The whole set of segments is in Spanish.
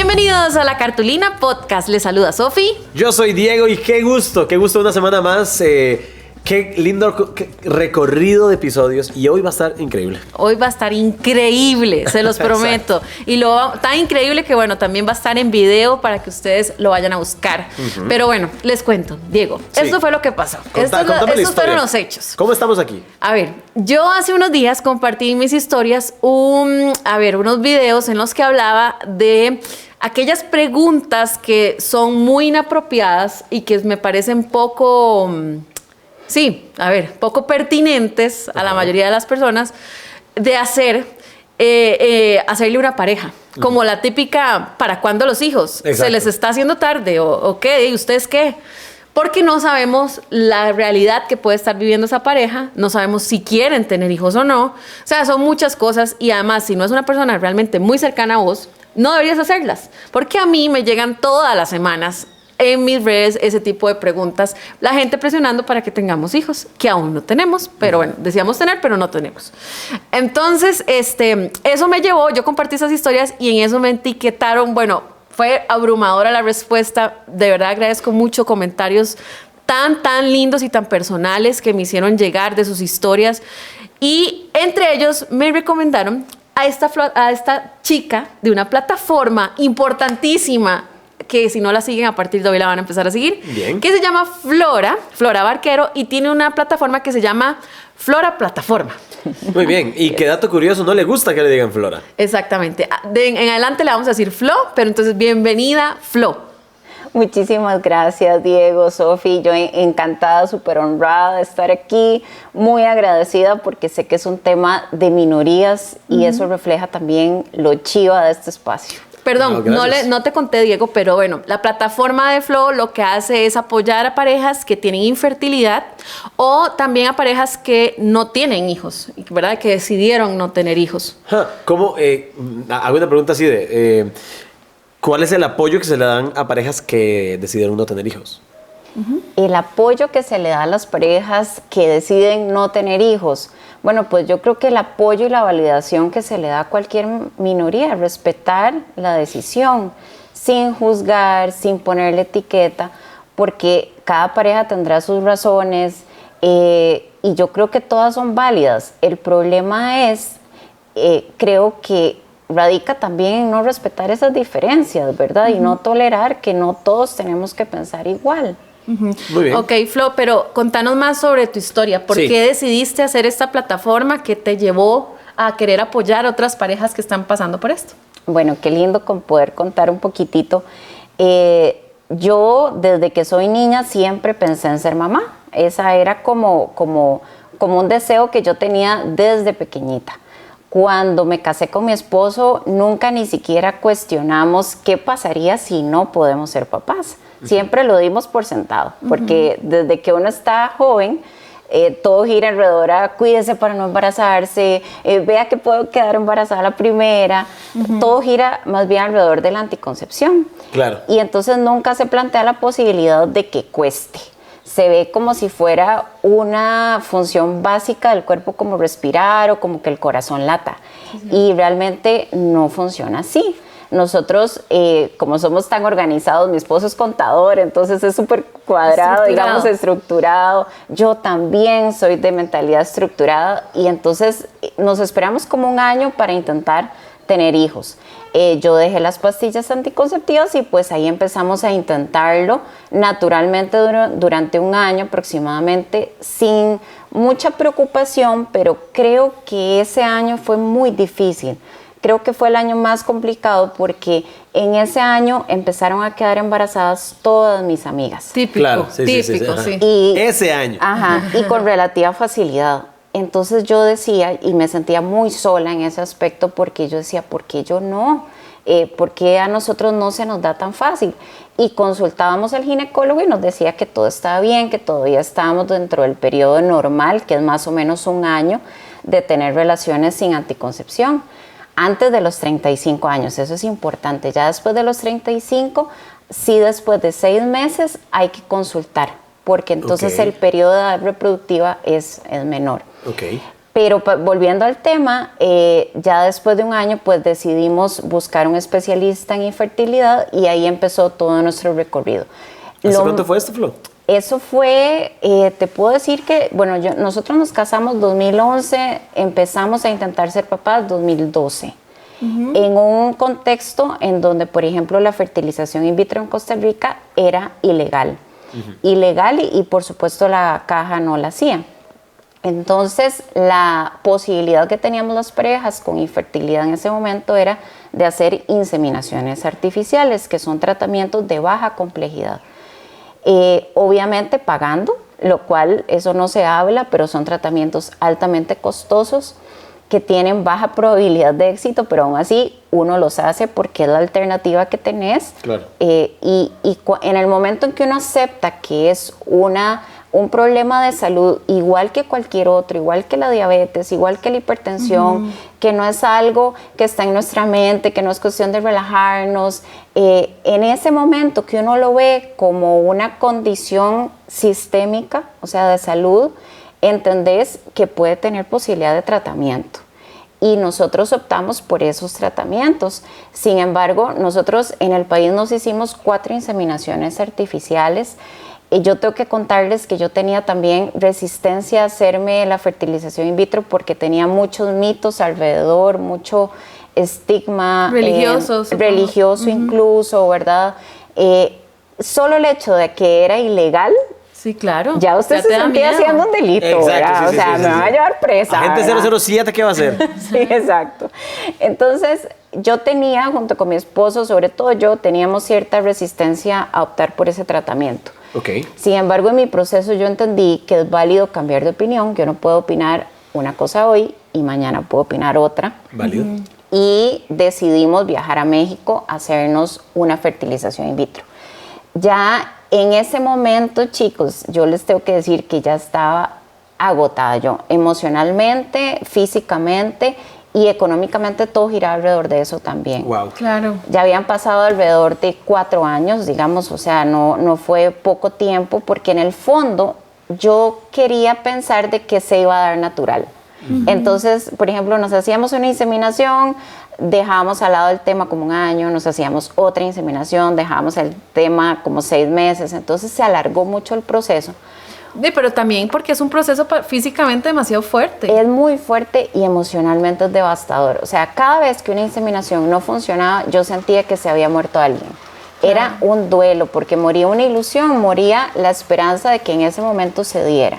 Bienvenidos a La Cartulina Podcast. Les saluda Sofi. Yo soy Diego y qué gusto una semana más. Qué lindo recorrido de episodios y hoy va a estar increíble. Hoy va a estar increíble, se los prometo. Y tan increíble que bueno, también va a estar en video para que ustedes lo vayan a buscar. Pero bueno, les cuento, Diego, sí. Esto fue lo que pasó. Estos fueron los hechos. ¿Cómo estamos aquí? A ver, yo hace unos días compartí en mis historias unos videos en los que hablaba de aquellas preguntas que son muy inapropiadas y que me parecen poco pertinentes a la mayoría de las personas de hacerle una pareja. Como la típica, ¿para cuándo los hijos? Exacto. ¿Se les está haciendo tarde? ¿O qué? ¿Y ustedes qué? Porque no sabemos la realidad que puede estar viviendo esa pareja, no sabemos si quieren tener hijos o no. O sea, son muchas cosas y además, si no es una persona realmente muy cercana a vos, no deberías hacerlas. Porque a mí me llegan todas las semanas en mis redes ese tipo de preguntas, la gente presionando para que tengamos hijos, que aún no tenemos, pero bueno, decíamos tener, pero no tenemos. Entonces, eso me llevó, yo compartí esas historias y en eso me etiquetaron, bueno, fue abrumadora la respuesta, de verdad agradezco mucho comentarios tan lindos y tan personales que me hicieron llegar de sus historias y entre ellos me recomendaron a esta chica de una plataforma importantísima que si no la siguen a partir de hoy la van a empezar a seguir. Bien. Que se llama Flora Barquero y tiene una plataforma que se llama Flora Plataforma. Muy bien, y qué dato curioso, no le gusta que le digan Flora. Exactamente, en adelante le vamos a decir Flo, pero entonces bienvenida Flo. Muchísimas gracias Diego, Sofi, yo encantada, súper honrada de estar aquí, muy agradecida porque sé que es un tema de minorías y eso refleja también lo chiva de este espacio. Perdón, no te conté, Diego, pero bueno, la plataforma de Flow lo que hace es apoyar a parejas que tienen infertilidad o también a parejas que no tienen hijos, ¿verdad? Que decidieron no tener hijos. ¿Cómo? Hago una pregunta así de... ¿cuál es el apoyo que se le dan a parejas que decidieron no tener hijos? El apoyo que se le da a las parejas que deciden no tener hijos. Bueno, pues yo creo que el apoyo y la validación que se le da a cualquier minoría, respetar la decisión, sin juzgar, sin ponerle etiqueta, porque cada pareja tendrá sus razones y yo creo que todas son válidas. El problema es, creo que radica también en no respetar esas diferencias, ¿verdad? Y no tolerar que no todos tenemos que pensar igual. Muy bien. Ok, Flo, pero contanos más sobre tu historia. ¿Por qué decidiste hacer esta plataforma que te llevó a querer apoyar a otras parejas que están pasando por esto? Bueno, qué lindo poder contar un poquitito. Yo, desde que soy niña, siempre pensé en ser mamá. Esa era como un deseo que yo tenía desde pequeñita. Cuando me casé con mi esposo, nunca ni siquiera cuestionamos qué pasaría si no podemos ser papás. Siempre lo dimos por sentado, porque desde que uno está joven, todo gira alrededor a cuídese para no embarazarse, vea que puedo quedar embarazada la primera, todo gira más bien alrededor de la anticoncepción. Claro. Y entonces nunca se plantea la posibilidad de que cueste. Se ve como si fuera una función básica del cuerpo, como respirar o como que el corazón lata. Y realmente no funciona así. Nosotros, como somos tan organizados, mi esposo es contador, entonces es súper cuadrado, digamos, estructurado. Yo también soy de mentalidad estructurada y entonces nos esperamos como un año para intentar tener hijos. Yo dejé las pastillas anticonceptivas y pues ahí empezamos a intentarlo naturalmente durante un año aproximadamente, sin mucha preocupación, pero creo que ese año fue muy difícil. Creo que fue el año más complicado porque en ese año empezaron a quedar embarazadas todas mis amigas. Típico, claro, típico, sí. Y, ese año. Ajá, y con relativa facilidad. Entonces yo decía, y me sentía muy sola en ese aspecto porque yo decía, ¿por qué yo no? ¿Por qué a nosotros no se nos da tan fácil? Y consultábamos al ginecólogo y nos decía que todo estaba bien, que todavía estábamos dentro del periodo normal, que es más o menos un año de tener relaciones sin anticoncepción. Antes de los 35 años, eso es importante. Ya después de los 35, sí, después de 6 meses hay que consultar, porque entonces el periodo de edad reproductiva es menor. Pero volviendo al tema, ya después de un año pues decidimos buscar un especialista en infertilidad y ahí empezó todo nuestro recorrido. ¿Hace cuánto fue esto, Flo? Eso fue, te puedo decir que, bueno, nosotros nos casamos 2011, empezamos a intentar ser papás 2012. En un contexto en donde, por ejemplo, la fertilización in vitro en Costa Rica era ilegal. Ilegal y por supuesto la caja no la hacía. Entonces, la posibilidad que teníamos las parejas con infertilidad en ese momento era de hacer inseminaciones artificiales, que son tratamientos de baja complejidad. Obviamente pagando, lo cual eso no se habla, pero son tratamientos altamente costosos que tienen baja probabilidad de éxito, pero aún así uno los hace porque es la alternativa que tenés. Claro. En el momento en que uno acepta que es un problema de salud igual que cualquier otro, igual que la diabetes, igual que la hipertensión, que no es algo que está en nuestra mente, que no es cuestión de relajarnos, en ese momento que uno lo ve como una condición sistémica, o sea, de salud, entendés que puede tener posibilidad de tratamiento. Y nosotros optamos por esos tratamientos. Sin embargo, nosotros en el país nos hicimos 4 inseminaciones artificiales. Yo tengo que contarles que yo tenía también resistencia a hacerme la fertilización in vitro porque tenía muchos mitos alrededor, mucho estigma religioso incluso, ¿verdad? Solo el hecho de que era ilegal. Sí, claro. Ya usted se sentía haciendo un delito, ¿verdad? Sí, o sea, me va a llevar presa. Agente 007, ¿qué va a hacer? Sí, exacto. Entonces, yo tenía, junto con mi esposo, sobre todo yo, teníamos cierta resistencia a optar por ese tratamiento. Okay. Sin embargo, en mi proceso yo entendí que es válido cambiar de opinión, que yo no puedo opinar una cosa hoy y mañana puedo opinar otra. Válido. Y decidimos viajar a México a hacernos una fertilización in vitro. Ya en ese momento, chicos, yo les tengo que decir que ya estaba agotada yo, emocionalmente, físicamente y económicamente, todo giraba alrededor de eso también. Wow. Claro. Ya habían pasado alrededor de 4 años, digamos, o sea, no fue poco tiempo, porque en el fondo yo quería pensar de que se iba a dar natural. Entonces, por ejemplo, nos hacíamos una inseminación, dejábamos al lado el tema como 1 año, nos hacíamos otra inseminación, dejábamos el tema como 6 meses, entonces se alargó mucho el proceso. Sí, pero también porque es un proceso físicamente demasiado fuerte. Es muy fuerte y emocionalmente es devastador. O sea, cada vez que una inseminación no funcionaba, yo sentía que se había muerto alguien. Era un duelo, porque moría una ilusión, moría la esperanza de que en ese momento se diera.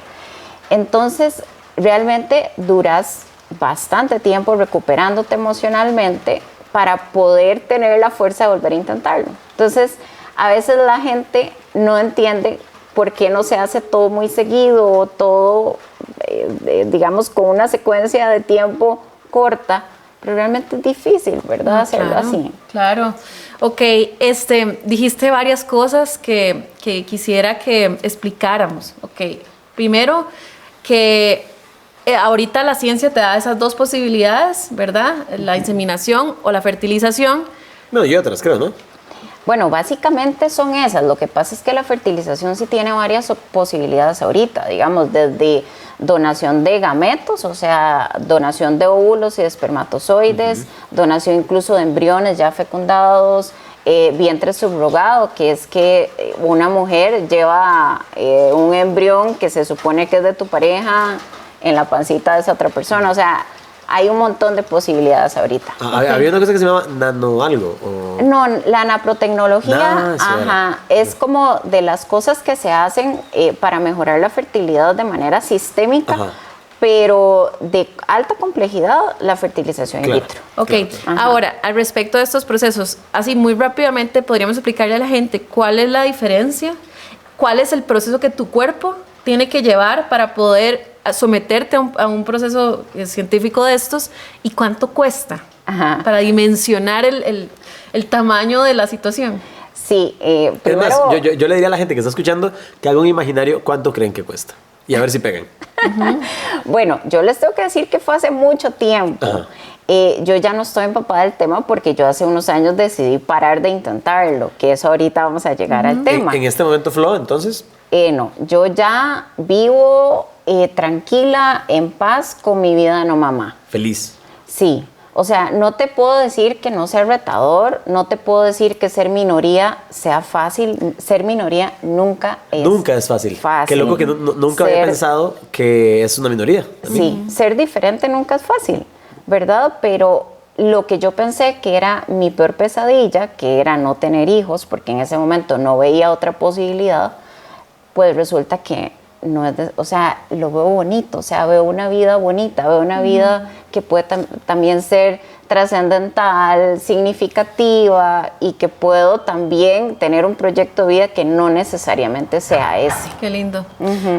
Entonces, realmente duras bastante tiempo recuperándote emocionalmente para poder tener la fuerza de volver a intentarlo. Entonces, a veces la gente no entiende por qué no se hace todo muy seguido, todo, digamos, con una secuencia de tiempo corta, pero realmente es difícil, ¿verdad? Hacerlo así. Claro. Ok, dijiste varias cosas que quisiera que explicáramos. Ok, primero que ahorita la ciencia te da esas 2 posibilidades, ¿verdad? La inseminación o la fertilización. No, y otras, creo, ¿no? Bueno, básicamente son esas. Lo que pasa es que la fertilización sí tiene varias posibilidades ahorita, digamos, desde donación de gametos, o sea, donación de óvulos y de espermatozoides, donación incluso de embriones ya fecundados, vientre subrogado, que es que una mujer lleva un embrión que se supone que es de tu pareja en la pancita de esa otra persona, o sea, hay un montón de posibilidades ahorita. Había una cosa que se llama nano algo. No, la naprotecnología, es como de las cosas que se hacen para mejorar la fertilidad de manera sistémica, pero de alta complejidad, la fertilización in vitro. Ok, ahora, al respecto de estos procesos, así muy rápidamente podríamos explicarle a la gente cuál es la diferencia, cuál es el proceso que tu cuerpo tiene que llevar para poder someterte a un proceso científico de estos y cuánto cuesta para dimensionar el tamaño de la situación. Sí, primero... Es más, yo le diría a la gente que está escuchando que haga un imaginario cuánto creen que cuesta y a ver si pegan. Bueno, yo les tengo que decir que fue hace mucho tiempo. Yo ya no estoy empapada del tema porque yo hace unos años decidí parar de intentarlo, que eso ahorita vamos a llegar al tema. En este momento, Flo, entonces... No, yo ya vivo tranquila, en paz con mi vida no mamá. Feliz. Sí, o sea, no te puedo decir que no sea retador, no te puedo decir que ser minoría sea fácil. Ser minoría nunca es fácil. Nunca es fácil. Qué loco que nunca había pensado que es una minoría. Sí, ser diferente nunca es fácil, ¿verdad? Pero lo que yo pensé que era mi peor pesadilla, que era no tener hijos, porque en ese momento no veía otra posibilidad, pues resulta que no es, o sea, lo veo bonito, o sea, veo una vida bonita, veo una vida que puede también ser trascendental, significativa, y que puedo también tener un proyecto de vida que no necesariamente sea ese. Qué lindo.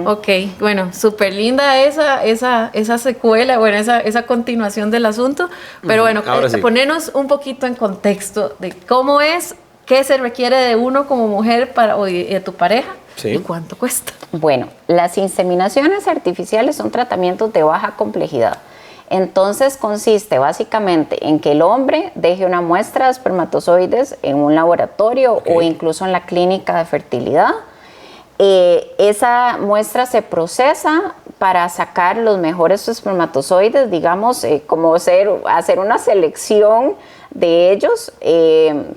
Ok, bueno, súper linda esa secuela, bueno, esa continuación del asunto, pero bueno, sí. ponernos un poquito en contexto de cómo es, qué se requiere de uno como mujer o de tu pareja. Sí. ¿Y cuánto cuesta? Bueno, las inseminaciones artificiales son tratamientos de baja complejidad. Entonces consiste básicamente en que el hombre deje una muestra de espermatozoides en un laboratorio o incluso en la clínica de fertilidad. Esa muestra se procesa para sacar los mejores espermatozoides, digamos, como hacer una selección de ellos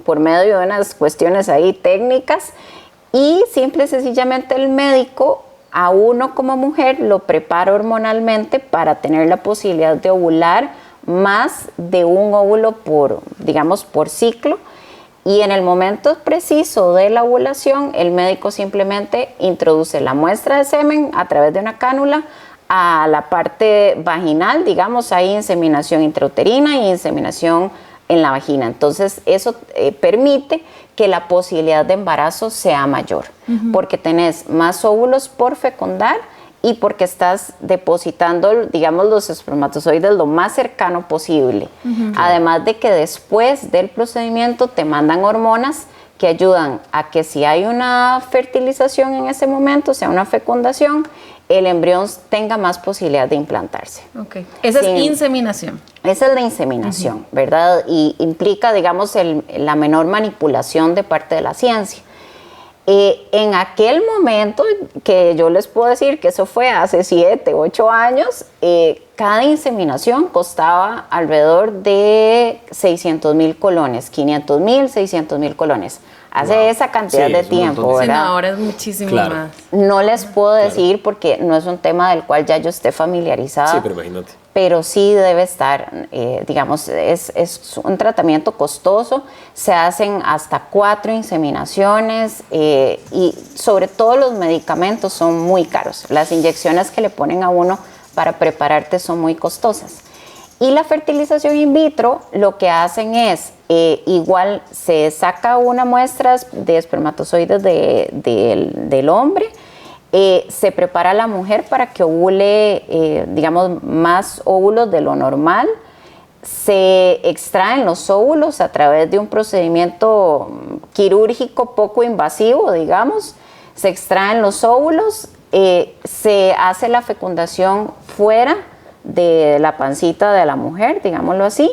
por medio de unas cuestiones ahí técnicas. Y simple y sencillamente el médico a uno como mujer lo prepara hormonalmente para tener la posibilidad de ovular más de un óvulo por ciclo. Y en el momento preciso de la ovulación, el médico simplemente introduce la muestra de semen a través de una cánula a la parte vaginal, digamos, hay inseminación intrauterina y inseminación en la vagina. Entonces, eso permite que la posibilidad de embarazo sea mayor, porque tenés más óvulos por fecundar y porque estás depositando, digamos, los espermatozoides lo más cercano posible. Además de que después del procedimiento te mandan hormonas que ayudan a que si hay una fertilización en ese momento, o sea, una fecundación, el embrión tenga más posibilidad de implantarse. Okay. Esa es inseminación. Esa es la inseminación, ¿verdad? Y implica, digamos, la menor manipulación de parte de la ciencia. En aquel momento, que yo les puedo decir que eso fue hace 7, 8 años, cada inseminación costaba alrededor de 600,000 colones, 500,000, 600,000 colones. Hace esa cantidad de tiempo, ¿verdad? Sí, no, ahora es muchísimo más. No les puedo decir porque no es un tema del cual ya yo esté familiarizada. Sí, pero imagínate. Pero sí debe estar, digamos, es un tratamiento costoso. Se hacen hasta 4 inseminaciones y sobre todo los medicamentos son muy caros. Las inyecciones que le ponen a uno para prepararte son muy costosas. Y la fertilización in vitro lo que hacen es, igual se saca una muestra de espermatozoides del hombre, se prepara a la mujer para que ovule, digamos, más óvulos de lo normal, se extraen los óvulos a través de un procedimiento quirúrgico poco invasivo, digamos, se extraen los óvulos, se hace la fecundación fuera de la pancita de la mujer, digámoslo así,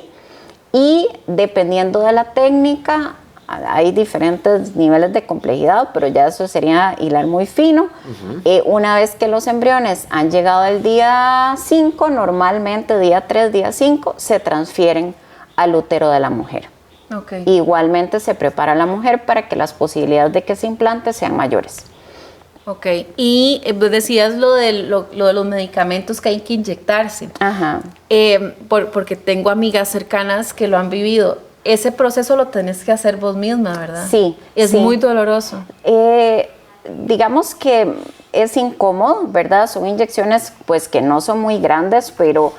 y dependiendo de la técnica, hay diferentes niveles de complejidad, pero ya eso sería hilar muy fino. Una vez que los embriones han llegado al día 5, normalmente día 3, día 5, se transfieren al útero de la mujer. Okay. Igualmente se prepara a la mujer para que las posibilidades de que se implante sean mayores. Ok, y decías lo de los medicamentos que hay que inyectarse. Ajá. Porque tengo amigas cercanas que lo han vivido. Ese proceso lo tenés que hacer vos misma, ¿verdad? Sí. Es muy doloroso. Digamos que es incómodo, ¿verdad? Son inyecciones pues que no son muy grandes, pero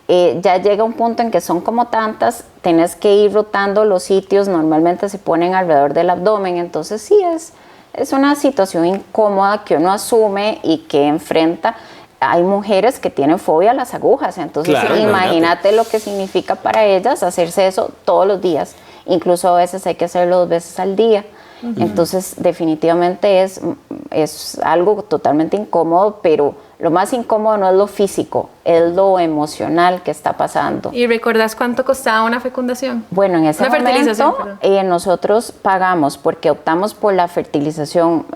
ya llega un punto en que son como tantas, tenés que ir rotando los sitios, normalmente se ponen alrededor del abdomen, entonces sí es una situación incómoda que uno asume y que enfrenta. Hay mujeres que tienen fobia a las agujas, entonces claro, imagínate lo que significa para ellas hacerse eso todos los días. Incluso a veces hay que hacerlo 2 veces al día. Entonces definitivamente es es algo totalmente incómodo, pero lo más incómodo no es lo físico, es lo emocional que está pasando. ¿Y recordás cuánto costaba una fecundación? Bueno, en ese Una fertilización, momento nosotros pagamos, porque optamos por la fertilización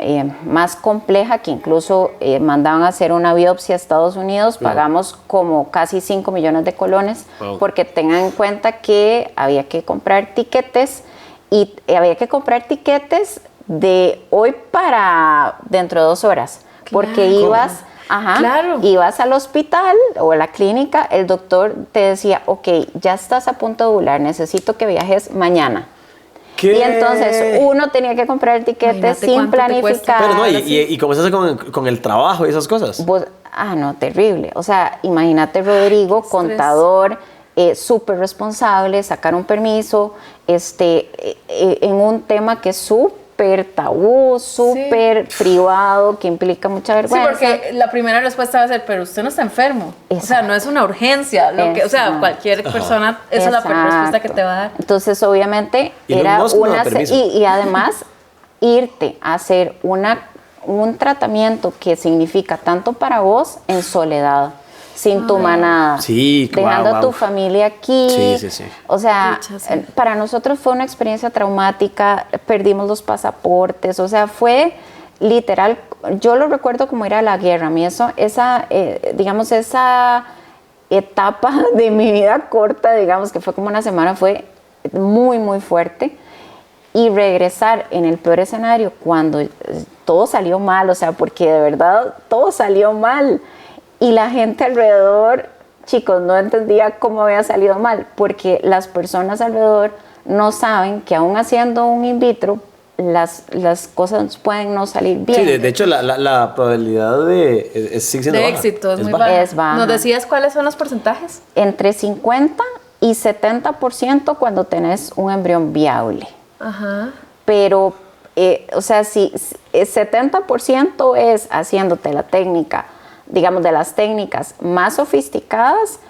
más compleja, que incluso mandaban a hacer una biopsia a Estados Unidos, pagamos como casi 5 millones de colones, porque tengan en cuenta que había que comprar tiquetes, y había que comprar tiquetes de hoy para dentro de 2 horas, porque ibas... Ajá, claro. Ibas al hospital o a la clínica, el doctor te decía, ok, ya estás a punto de ovular, necesito que viajes mañana. ¿Qué? Y entonces uno tenía que comprar el tiquete Imagínate sin cuánto te cuesta. planificar. Pero no, ¿y cómo se hace con el trabajo y esas cosas? No, terrible. O sea, imagínate Rodrigo, contador, súper responsable, sacar un permiso, en un tema que es súper tabú, súper privado, que implica mucha vergüenza. Sí, porque la primera respuesta va a ser, pero usted no está enfermo. O sea, no es una urgencia. O sea, cualquier persona, esa es la respuesta que te va a dar. Entonces, obviamente, era y además, irte a hacer un tratamiento que significa tanto para vos en soledad, sin tu manada, dejando a tu familia aquí. Sí. O sea, para nosotros fue una experiencia traumática, perdimos los pasaportes, o sea, fue literal, yo lo recuerdo como ir a la guerra. A mí esa etapa de mi vida corta, digamos que fue como una semana, fue muy, muy fuerte. Y regresar en el peor escenario cuando todo salió mal, o sea, porque de verdad todo salió mal. Y la gente alrededor, chicos, no entendía cómo había salido mal, porque las personas alrededor no saben que aún haciendo un in vitro, las cosas pueden no salir bien. Sí, de hecho, la probabilidad de éxito es muy baja. Es baja. ¿Nos decías cuáles son los porcentajes? Entre 50 y 70% cuando tenés un embrión viable. Ajá. Pero, o sea, si 70% es haciéndote la técnica, digamos, de las técnicas más sofisticadas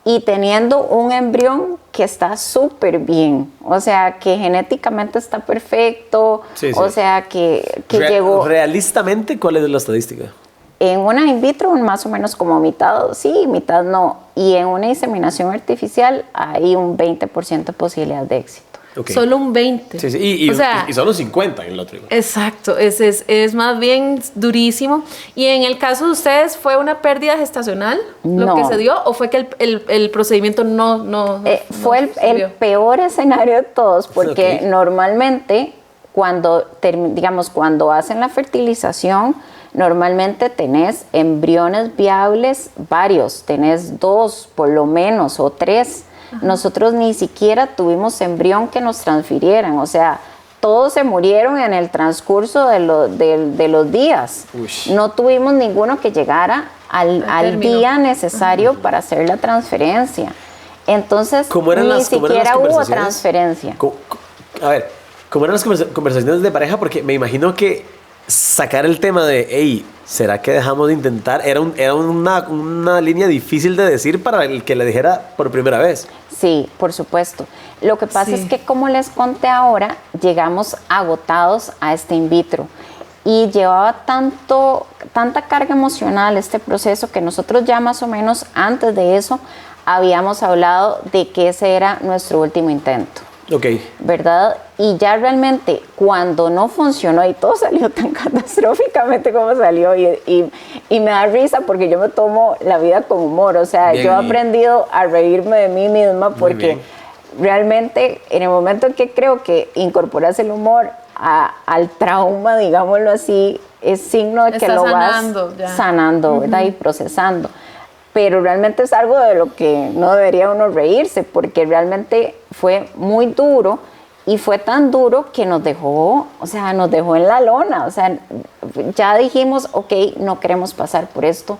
y teniendo un embrión que está súper bien, o sea, que genéticamente está perfecto, o sea, que llegó... Realistamente, ¿cuál es la estadística? En una in vitro, más o menos como mitad sí, mitad no, y en una inseminación artificial hay un 20% de posibilidad de éxito. Okay. Solo un 20. Sí, y solo 50 en el otro. Exacto, es más bien durísimo. ¿Y en el caso de ustedes fue una pérdida gestacional lo que se dio o fue que el procedimiento no fue el peor escenario de todos, porque normalmente cuando hacen la fertilización, normalmente tenés embriones viables varios, tenés 2 por lo menos o 3. Nosotros ni siquiera tuvimos embrión que nos transfirieran, o sea, todos se murieron en el transcurso de los días. Ush. No tuvimos ninguno que llegara al día necesario para hacer la transferencia. Entonces, ni siquiera hubo transferencia. A ver, ¿cómo eran las conversaciones de pareja? Porque me imagino que sacar el tema de, hey, ¿será que dejamos de intentar? Era una línea difícil de decir para el que le dijera por primera vez. Sí, por supuesto. Lo que pasa es que, como les conté ahora, llegamos agotados a este in vitro y llevaba tanta carga emocional este proceso que nosotros ya más o menos antes de eso habíamos hablado de que ese era nuestro último intento. ¿Verdad? Y ya realmente cuando no funcionó y todo salió tan catastróficamente como salió y me da risa porque yo me tomo la vida con humor, o sea, yo he aprendido a reírme de mí misma porque realmente en el momento en que creo que incorporas el humor al trauma, digámoslo así, es signo de que lo vas sanando, ¿verdad? Y procesando. Pero realmente es algo de lo que no debería uno reírse, porque realmente fue muy duro y fue tan duro que nos dejó en la lona. O sea, ya dijimos, ok, no queremos pasar por esto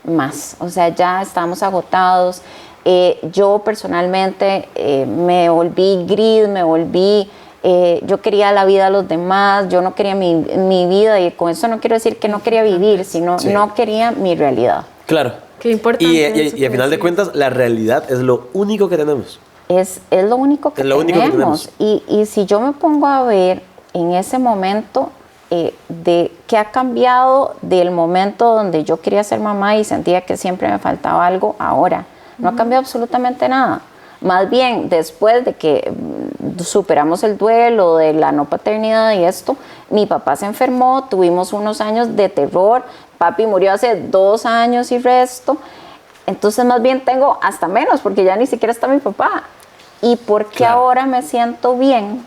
más. O sea, ya estamos agotados. Yo personalmente me volví gris, yo quería la vida de los demás, yo no quería mi vida, y con eso no quiero decir que no quería vivir, sino no quería mi realidad. Claro. Qué importante. Y al final de cuentas, la realidad es lo único que tenemos. Es lo único que tenemos. Y si yo me pongo a ver, en ese momento, de qué ha cambiado del momento donde yo quería ser mamá y sentía que siempre me faltaba algo ahora. No ha cambiado absolutamente nada. Más bien, después de que superamos el duelo de la no paternidad y esto, mi papá se enfermó, tuvimos unos años de terror, papi murió hace 2 años y resto, entonces más bien tengo hasta menos, porque ya ni siquiera está mi papá. ¿Y por qué ahora me siento bien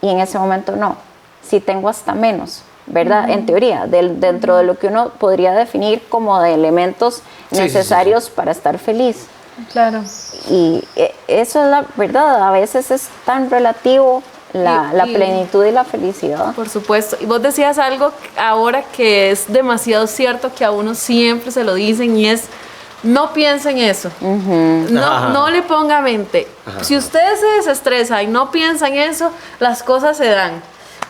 y en ese momento no? Si tengo hasta menos, ¿verdad? En teoría, dentro de lo que uno podría definir como de elementos necesarios para estar feliz. Claro. Y eso es la verdad, a veces es tan relativo la plenitud y la felicidad. Por supuesto. Y vos decías algo ahora que es demasiado cierto, que a uno siempre se lo dicen, y es: no piense en eso. No le ponga mente. Si usted se desestresa y no piensa en eso, las cosas se dan.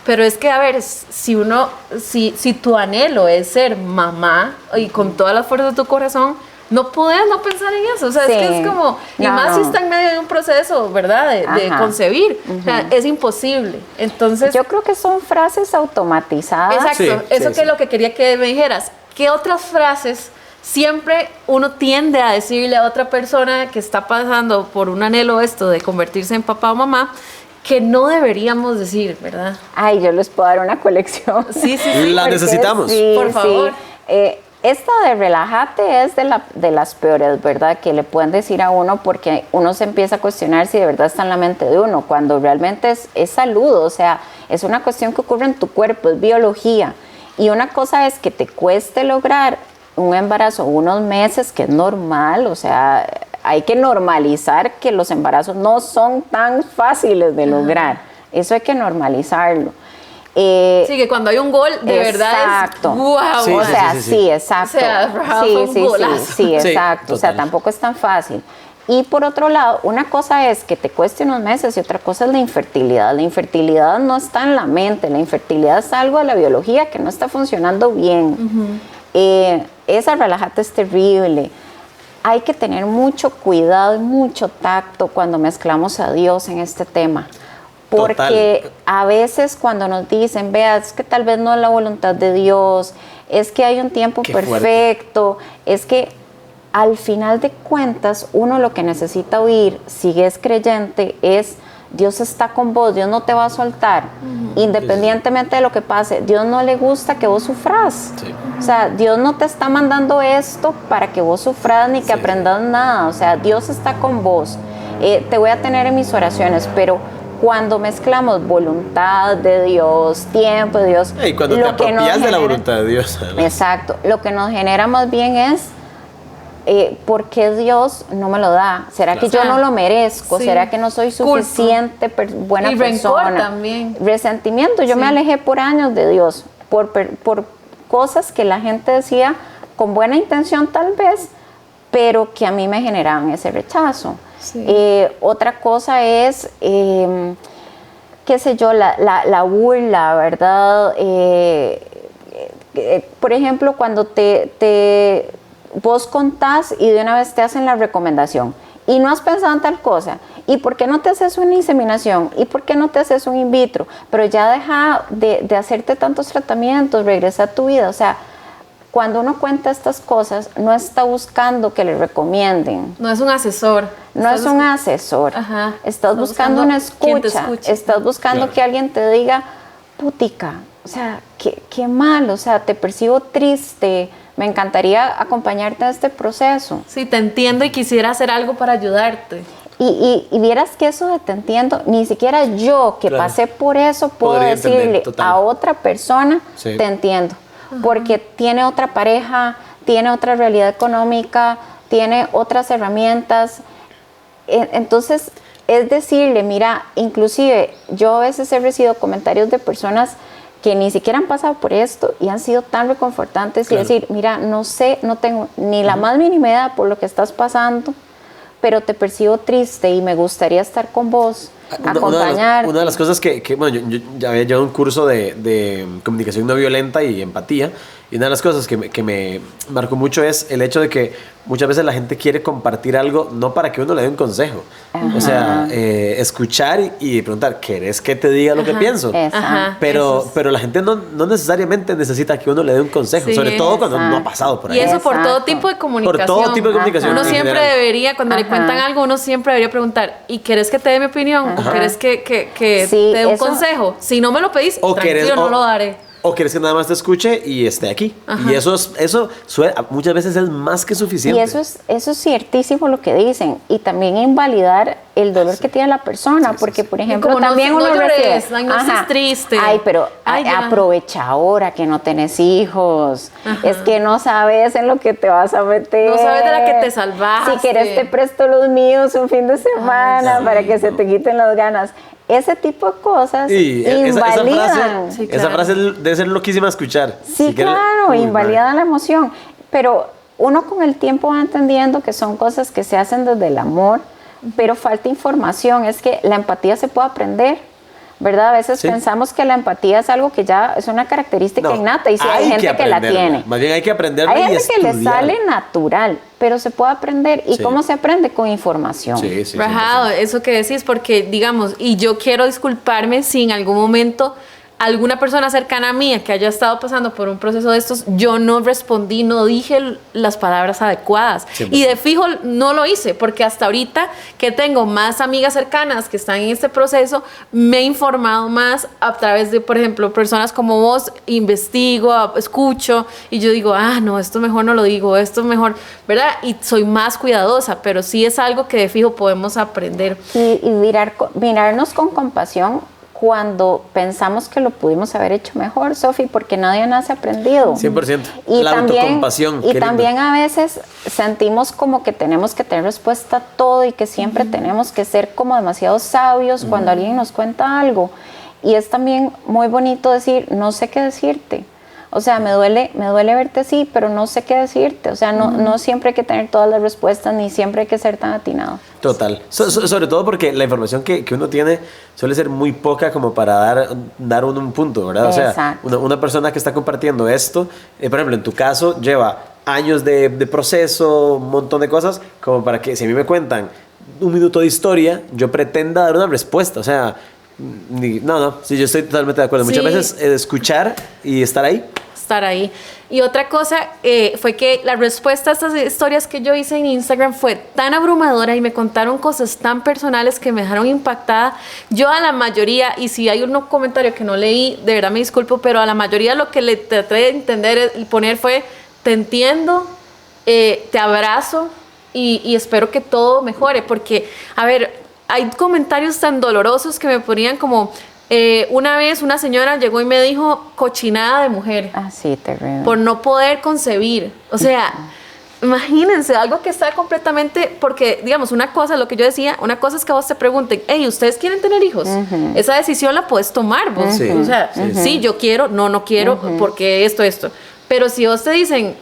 Pero es que, a ver, si tu anhelo es ser mamá y con todas las fuerzas de tu corazón, no puedes no pensar en eso. O sea, es que es como, y más si está en medio de un proceso, ¿verdad? De concebir. O sea, es imposible. Entonces, yo creo que son frases automatizadas. Exacto. Eso que es lo que quería que me dijeras. ¿Qué otras frases siempre uno tiende a decirle a otra persona que está pasando por un anhelo esto de convertirse en papá o mamá, que no deberíamos decir, verdad? Ay, yo les puedo dar una colección. Sí. La necesitamos. Sí, por favor. Esta de relájate es de las peores, ¿verdad? Que le pueden decir a uno, porque uno se empieza a cuestionar si de verdad está en la mente de uno, cuando realmente es salud, o sea, es una cuestión que ocurre en tu cuerpo, es biología. Y una cosa es que te cueste lograr un embarazo unos meses, que es normal, o sea, hay que normalizar que los embarazos no son tan fáciles de lograr. Eso hay que normalizarlo. Sí, que cuando hay un gol, de verdad es wow. Sí, o sea, sí, O exacto. sea, Sí, exacto. O sea, total. tampoco es tan fácil. Y por otro lado, una cosa es que te cueste unos meses y otra cosa es la infertilidad. La infertilidad no está en la mente, la infertilidad es algo de la biología que no está funcionando bien. Esa relájate es terrible. Hay que tener mucho cuidado y mucho tacto cuando mezclamos a Dios en este tema. Porque Total. a veces cuando nos dicen, vea, es que tal vez no es la voluntad de Dios, es que hay un tiempo Qué perfecto, es que al final de cuentas uno lo que necesita oír, si es creyente, es: Dios está con vos, Dios no te va a soltar, independientemente de lo que pase. Dios no le gusta que vos sufras. O sea, Dios no te está mandando esto para que vos sufras ni que aprendas nada. O sea, Dios está con vos. Te voy a tener en mis oraciones, pero cuando mezclamos voluntad de Dios, tiempo de Dios, Y cuando te apropias de la voluntad de Dios, además. Exacto, lo que nos genera más bien es ¿por qué Dios no me lo da? ¿Será que yo no lo merezco? Sí. ¿Será que no soy suficiente buena y persona? rencor también. Resentimiento. Yo me alejé por años de Dios por cosas que la gente decía con buena intención tal vez, pero que a mí me generaban ese rechazo. Sí. Otra cosa es, qué sé yo, la burla, ¿verdad? Por ejemplo, cuando vos contás y de una vez te hacen la recomendación y no has pensado en tal cosa, ¿y por qué no te haces una inseminación? ¿Y por qué no te haces un in vitro? Pero ya deja de hacerte tantos tratamientos, regresa a tu vida. O sea, cuando uno cuenta estas cosas, no está buscando que le recomienden. No es un asesor. No es un asesor. Ajá. Estás buscando una quien te escucha. escuche. Estás buscando que alguien te diga, putica, o sea, qué mal, o sea, te percibo triste. Me encantaría acompañarte en este proceso. Sí, te entiendo y quisiera hacer algo para ayudarte. Y vieras que eso de te entiendo, ni siquiera yo que pasé por eso puedo Podría entender, decirle total. a otra persona, Sí. te entiendo. Porque tiene otra pareja, tiene otra realidad económica, tiene otras herramientas. Entonces, es decirle, mira, inclusive yo a veces he recibido comentarios de personas que ni siquiera han pasado por esto y han sido tan reconfortantes y decir, mira, no sé, no tengo ni la más mínima idea por lo que estás pasando, pero te percibo triste y me gustaría estar con vos. acompañar. Una de las cosas bueno, yo ya había llevado un curso de comunicación no violenta y empatía, y una de las cosas que me marcó mucho es el hecho de que muchas veces la gente quiere compartir algo no para que uno le dé un consejo. Ajá. O sea, escuchar y preguntar, ¿querés que te diga lo que pienso? Ajá. Pero la gente no necesariamente necesita que uno le dé un consejo, Sí, sobre todo cuando no ha pasado por ahí. Y eso por todo Exacto. tipo de comunicación. Por todo tipo de comunicación. Uno en siempre general. debería, cuando le Ajá. cuentan algo, uno siempre debería preguntar, ¿y querés que te dé mi opinión? ¿O querés que Sí, te dé un eso- consejo? Si no me lo pedís, O tranquilo, no lo daré. O quieres que nada más te escuche y esté aquí. Ajá. Y eso muchas veces es más que suficiente. Y eso es ciertísimo lo que dicen. Y también invalidar el dolor que tiene la persona. Sí, porque, sí. por ejemplo, como no- también no uno llores, recibe, ay, no estés triste. Ay, pero Ay, ya. aprovecha ahora que no tenés hijos. Es que no sabes en lo que te vas a meter. No sabes de la que te salvaste. Si quieres te presto los míos un fin de semana sí, para que se te quiten las ganas. Ese tipo de cosas Y invalidan. Sí, esa claro. frase debe ser loquísima escuchar. Sí, Si quieres- claro, Uy, invalida la emoción. Pero uno con el tiempo va entendiendo que son cosas que se hacen desde el amor, pero falta información. Es que la empatía se puede aprender, ¿verdad? A veces Sí. pensamos que la empatía es algo que ya es una característica No, innata y sí hay gente que la aprenderla. tiene. Más bien hay que aprenderla Hay y gente que le estudiar. sale natural, pero se puede aprender. ¿Y Sí. cómo se aprende? Con información. Sí, sí. Rajado, eso que decís, porque digamos, y yo quiero disculparme si en algún momento alguna persona cercana a mí que haya estado pasando por un proceso de estos, yo no respondí, no dije las palabras adecuadas. 100%. Y de fijo no lo hice, porque hasta ahorita que tengo más amigas cercanas que están en este proceso, me he informado más a través de, por ejemplo, personas como vos, investigo, escucho, y yo digo, no, esto mejor no lo digo, esto mejor, ¿verdad? Y soy más cuidadosa, pero sí es algo que de fijo podemos aprender. Y mirarnos con compasión cuando pensamos que lo pudimos haber hecho mejor, Sofi, porque nadie nace aprendido. 100%. Y La también, autocompasión. y qué lindo. también a veces sentimos como que tenemos que tener respuesta a todo y que siempre tenemos que ser como demasiado sabios cuando alguien nos cuenta algo. Y es también muy bonito decir, no sé qué decirte. O sea, me duele verte así, pero no sé qué decirte. O sea, no siempre hay que tener todas las respuestas, ni siempre hay que ser tan atinado. Total. Sobre todo porque la información que uno tiene suele ser muy poca como para dar un punto, ¿verdad? O sea, Exacto. una persona que está compartiendo esto, por ejemplo, en tu caso, lleva años de proceso, un montón de cosas, como para que si a mí me cuentan un minuto de historia, yo pretenda dar una respuesta. O sea, sí, yo estoy totalmente de acuerdo. Sí. Muchas veces escuchar y estar ahí. Estar ahí. Y otra cosa fue que la respuesta a estas historias que yo hice en Instagram fue tan abrumadora y me contaron cosas tan personales que me dejaron impactada. Yo a la mayoría, y si hay un comentario que no leí, de verdad me disculpo, pero a la mayoría lo que le traté de entender y poner fue, te entiendo, te abrazo y espero que todo mejore. Porque, a ver, hay comentarios tan dolorosos que me ponían como... una vez una señora llegó y me dijo cochinada de mujer Así, terrible. por no poder concebir. O sea, imagínense, algo que está completamente, porque digamos, una cosa, lo que yo decía, una cosa es que vos te pregunten, hey, ¿ustedes quieren tener hijos? Esa decisión la puedes tomar vos. Sí. O sea, sí, yo quiero, no quiero, porque esto. Pero si vos te dicen,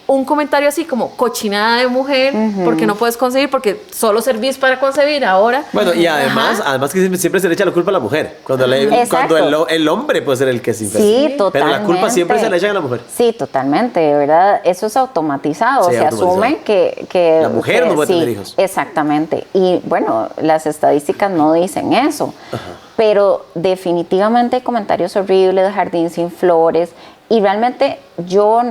un comentario así como cochinada de mujer, porque no puedes concebir, porque solo servís para concebir ahora. Bueno, y además que siempre se le echa la culpa a la mujer. Cuando el hombre puede ser el que se infecta. Sí, totalmente. Pero la culpa siempre se le echa a la mujer. Sí, totalmente, de verdad. Eso es automatizado. Sí, se asume que la mujer no puede tener hijos. Exactamente. Y bueno, las estadísticas no dicen eso. Pero definitivamente hay comentarios horribles, de jardín sin flores. Y realmente yo...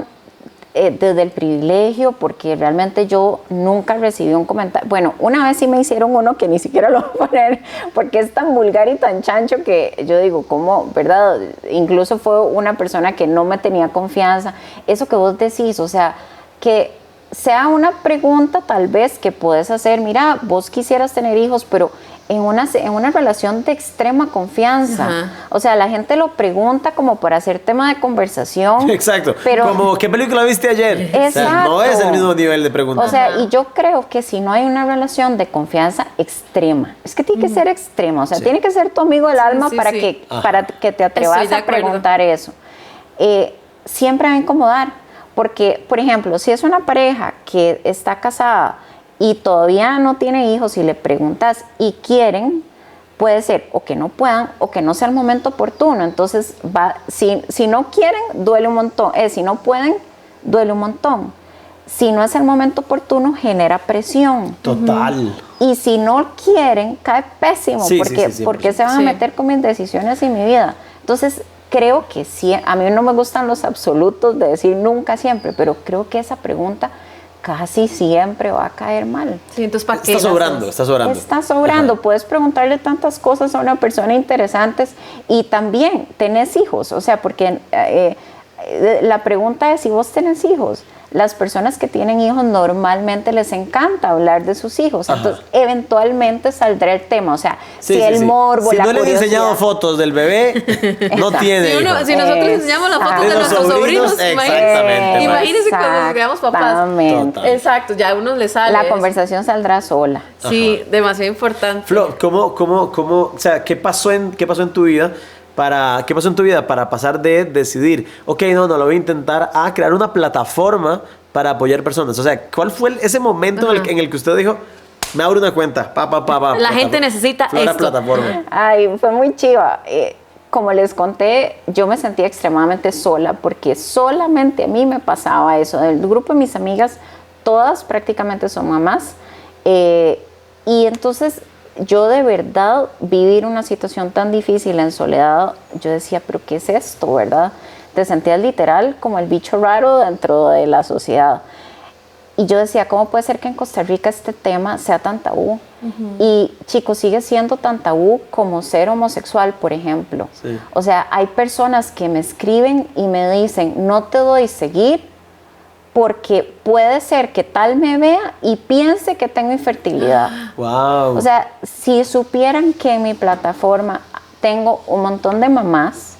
desde el privilegio, porque realmente yo nunca recibí un comentario. Bueno, una vez sí me hicieron uno que ni siquiera lo voy a poner, porque es tan vulgar y tan chancho que yo digo, ¿cómo? ¿Verdad? Incluso fue una persona que no me tenía confianza. Eso que vos decís, o sea, que sea una pregunta tal vez que puedes hacer, mira, vos quisieras tener hijos, pero en una relación de extrema confianza. Ajá. O sea, la gente lo pregunta como para hacer tema de conversación. Exacto. Pero, como, ¿qué película viste ayer? O sea, no es el mismo nivel de pregunta. o sea, y yo creo que si no hay una relación de confianza extrema, es que tiene que ser extrema, o sea, Sí. tiene que ser tu amigo del alma sí, para sí. que te atrevas Estoy de a acuerdo. preguntar eso. Siempre va a incomodar, porque, por ejemplo, si es una pareja que está casada y todavía no tiene hijos y le preguntas y quieren, puede ser o que no puedan o que no sea el momento oportuno. Entonces, si no quieren, duele un montón. Si no pueden, duele un montón. Si no es el momento oportuno, genera presión. Total. Y si no quieren, cae pésimo. Sí, porque sí, ¿por qué se van a meter con mis decisiones y mi vida? Entonces, creo que sí, a mí no me gustan los absolutos de decir nunca, siempre, pero creo que esa pregunta casi siempre va a caer mal. Sí, entonces, ¿para qué? Está sobrando. Está sobrando. Ajá. Puedes preguntarle tantas cosas a una persona interesantes y también, ¿tenés hijos? O sea, porque la pregunta es si vos tenés hijos. Las personas que tienen hijos normalmente les encanta hablar de sus hijos. Ajá. Entonces, eventualmente saldrá el tema. O sea, si el morbo, si la no curiosidad... le han enseñado fotos del bebé, no tiene si nosotros enseñamos las fotos de nuestros sobrinos, imagínense cuando seamos papás. Exacto, ya a uno le sale. La conversación saldrá sola. Sí, ajá, demasiado importante. Flo, o sea, ¿qué pasó en tu vida? ¿Qué pasó en tu vida para pasar de decidir, ok, no, lo voy a intentar, a crear una plataforma para apoyar personas? O sea, ¿cuál fue ese momento en el que usted dijo, me abro una cuenta, la gente necesita esto? Plataforma. Ay, fue muy chiva. Como les conté, yo me sentía extremadamente sola porque solamente a mí me pasaba eso. Del grupo de mis amigas, todas prácticamente son mamás. Y entonces... yo de verdad vivir una situación tan difícil en soledad, yo decía, pero ¿qué es esto, verdad? Te sentías literal como el bicho raro dentro de la sociedad. Y yo decía, ¿cómo puede ser que en Costa Rica este tema sea tan tabú? Y chicos, sigue siendo tan tabú como ser homosexual, por ejemplo. Sí. O sea, hay personas que me escriben y me dicen, no te doy seguir, porque puede ser que tal me vea y piense que tengo infertilidad. Wow. O sea, si supieran que en mi plataforma tengo un montón de mamás,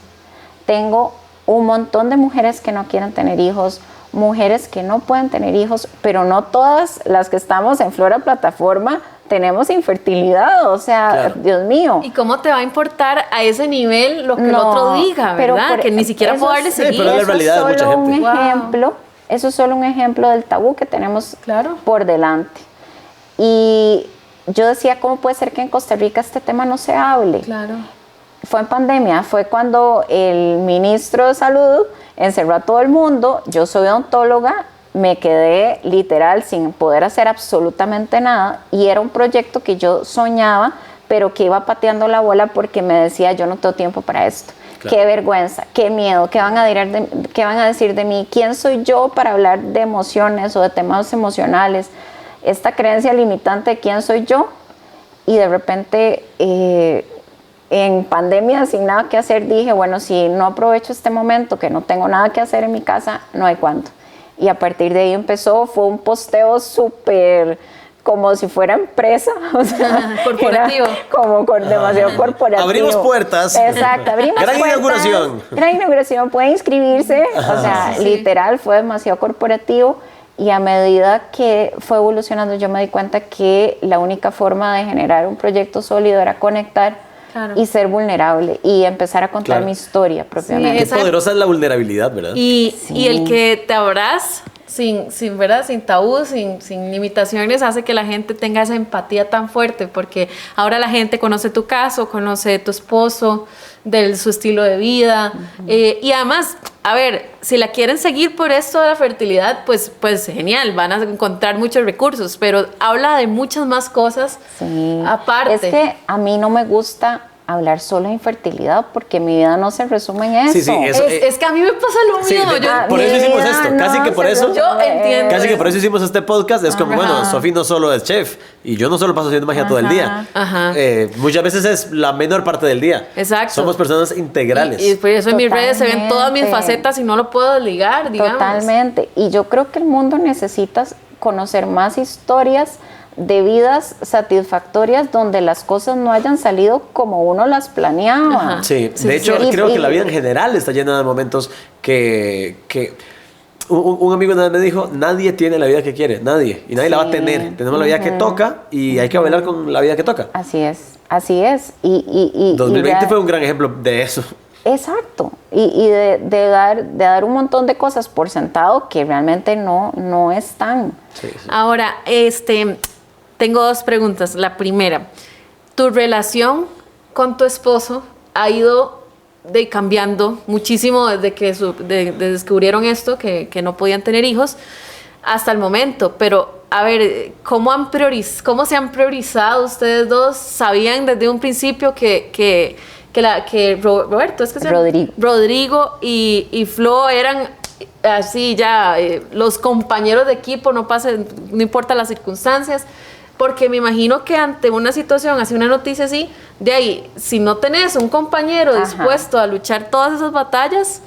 tengo un montón de mujeres que no quieren tener hijos, mujeres que no pueden tener hijos, pero no todas las que estamos en Flora Plataforma tenemos infertilidad, o sea, claro. Dios mío. ¿Y cómo te va a importar a ese nivel lo que el otro diga, verdad? Que ni siquiera puedo darle seguir. Pero es la realidad de mucha gente. Un ejemplo. Eso es solo un ejemplo del tabú que tenemos por delante. Y yo decía, ¿cómo puede ser que en Costa Rica este tema no se hable? Claro. Fue en pandemia, fue cuando el ministro de Salud encerró a todo el mundo. Yo soy odontóloga, me quedé literal sin poder hacer absolutamente nada. Y era un proyecto que yo soñaba, pero que iba pateando la bola porque me decía, yo no tengo tiempo para esto. Claro. Qué vergüenza, qué miedo, ¿qué van a decir de mí? ¿Quién soy yo para hablar de emociones o de temas emocionales? Esta creencia limitante de quién soy yo. Y de repente, en pandemia, sin nada que hacer, dije, bueno, si no aprovecho este momento, que no tengo nada que hacer en mi casa, no hay cuándo. Y a partir de ahí fue un posteo súper... como si fuera empresa, o sea, corporativo. Como demasiado corporativo. Abrimos puertas. Exacto, abrimos gran puertas. Inauguración. Gran inauguración, pueden inscribirse. O sea, literal, fue demasiado corporativo. Y a medida que fue evolucionando, yo me di cuenta que la única forma de generar un proyecto sólido era conectar y ser vulnerable y empezar a contar mi historia propiamente. Qué poderosa es la vulnerabilidad, ¿verdad? Y el que te abraza ¿verdad? Sin tabú, sin limitaciones, hace que la gente tenga esa empatía tan fuerte, porque ahora la gente conoce tu caso, conoce tu esposo, de su estilo de vida, y además, a ver, si la quieren seguir por esto de la fertilidad, pues genial, van a encontrar muchos recursos, pero habla de muchas más cosas aparte. Es que a mí no me gusta hablar solo de infertilidad porque mi vida no se resume en eso. Sí, eso es que a mí me pasa lo mismo. Por eso hicimos esto, casi que por eso. Yo entiendo. Casi que por eso hicimos este podcast. Es como, bueno, Sofi no solo es chef y yo no solo paso haciendo magia todo el día. Muchas veces es la menor parte del día. Exacto. Somos personas integrales. Y por eso en mis redes se ven todas mis facetas y no lo puedo desligar, digamos. Totalmente. Y yo creo que el mundo necesita conocer más historias de vidas satisfactorias donde las cosas no hayan salido como uno las planeaba. Sí, de hecho creo que la vida en general está llena de momentos que un amigo una vez me dijo, nadie tiene la vida que quiere, nadie, y nadie la va a tener. Tenemos la vida que toca y hay que bailar con la vida que toca. Así es. Y 2020 fue un gran ejemplo de eso. Exacto, y de dar un montón de cosas por sentado que realmente no están. Sí. Ahora, tengo dos preguntas. La primera, ¿tu relación con tu esposo ha ido cambiando muchísimo desde que descubrieron esto, que no podían tener hijos, hasta el momento. Pero, a ver, ¿cómo se han priorizado ustedes dos? ¿Sabían desde un principio que Roberto, es que se llama? Rodrigo y Flo eran así ya los compañeros de equipo, no importa las circunstancias? Porque me imagino que ante una situación así, una noticia así, de ahí, si no tenés un compañero dispuesto a luchar todas esas batallas,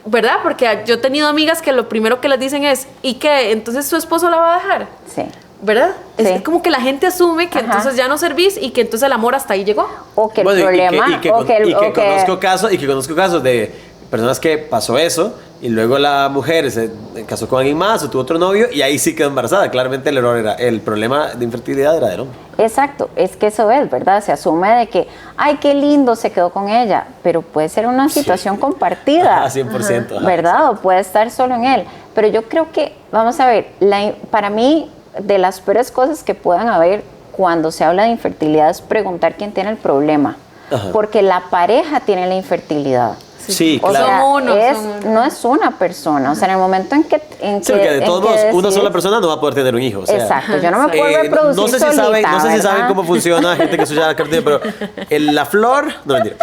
¿verdad? Porque yo he tenido amigas que lo primero que les dicen es, ¿y qué? ¿Entonces su esposo la va a dejar? Sí. ¿Verdad? Sí. Es como que la gente asume que entonces ya no servís y que entonces el amor hasta ahí llegó. O que el problema... Y que conozco casos de personas que pasó eso y luego la mujer se casó con alguien más o tuvo otro novio y ahí sí quedó embarazada. Claramente el problema de infertilidad era del hombre. Exacto, es que eso es, ¿verdad? Se asume de que, ay, qué lindo, se quedó con ella, pero puede ser una situación compartida. 100%. ¿Verdad? O puede estar solo en él. Pero yo creo que, vamos a ver, para mí, de las peores cosas que puedan haber cuando se habla de infertilidad es preguntar quién tiene el problema. Porque la pareja tiene la infertilidad. Sí, o claro. sea, no es una persona. O sea, en el momento en que... Sí, porque de todos modos, una sola persona no va a poder tener un hijo. O sea, exacto, yo no me puedo reproducir no sé si saben cómo funciona, gente que escucha la cartilla, pero la flor... No, mentira.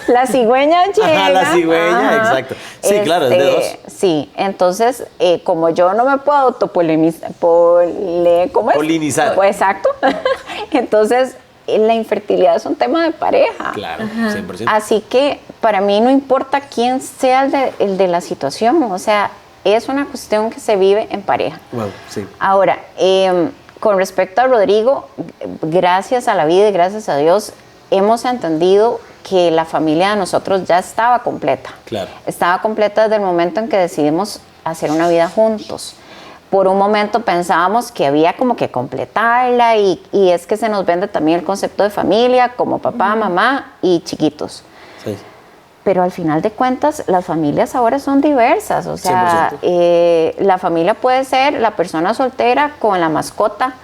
La cigüeña llega. Ajá, la cigüeña, exacto. Sí, claro, es de dos. Sí, entonces, como yo no me puedo autopolinizar. Polinizar. Pues, exacto. Entonces, la infertilidad es un tema de pareja. Claro, 100%. Así que para mí no importa quién sea el de la situación, o sea, es una cuestión que se vive en pareja. Wow, sí. Ahora, con respecto a Rodrigo, gracias a la vida y gracias a Dios, hemos entendido que la familia de nosotros ya estaba completa. Claro. Estaba completa desde el momento en que decidimos hacer una vida juntos. Por un momento pensábamos que había como que completarla y es que se nos vende también el concepto de familia como papá, mamá y chiquitos. Sí. Pero al final de cuentas, las familias ahora son diversas. O sea, la familia puede ser la persona soltera con la mascota,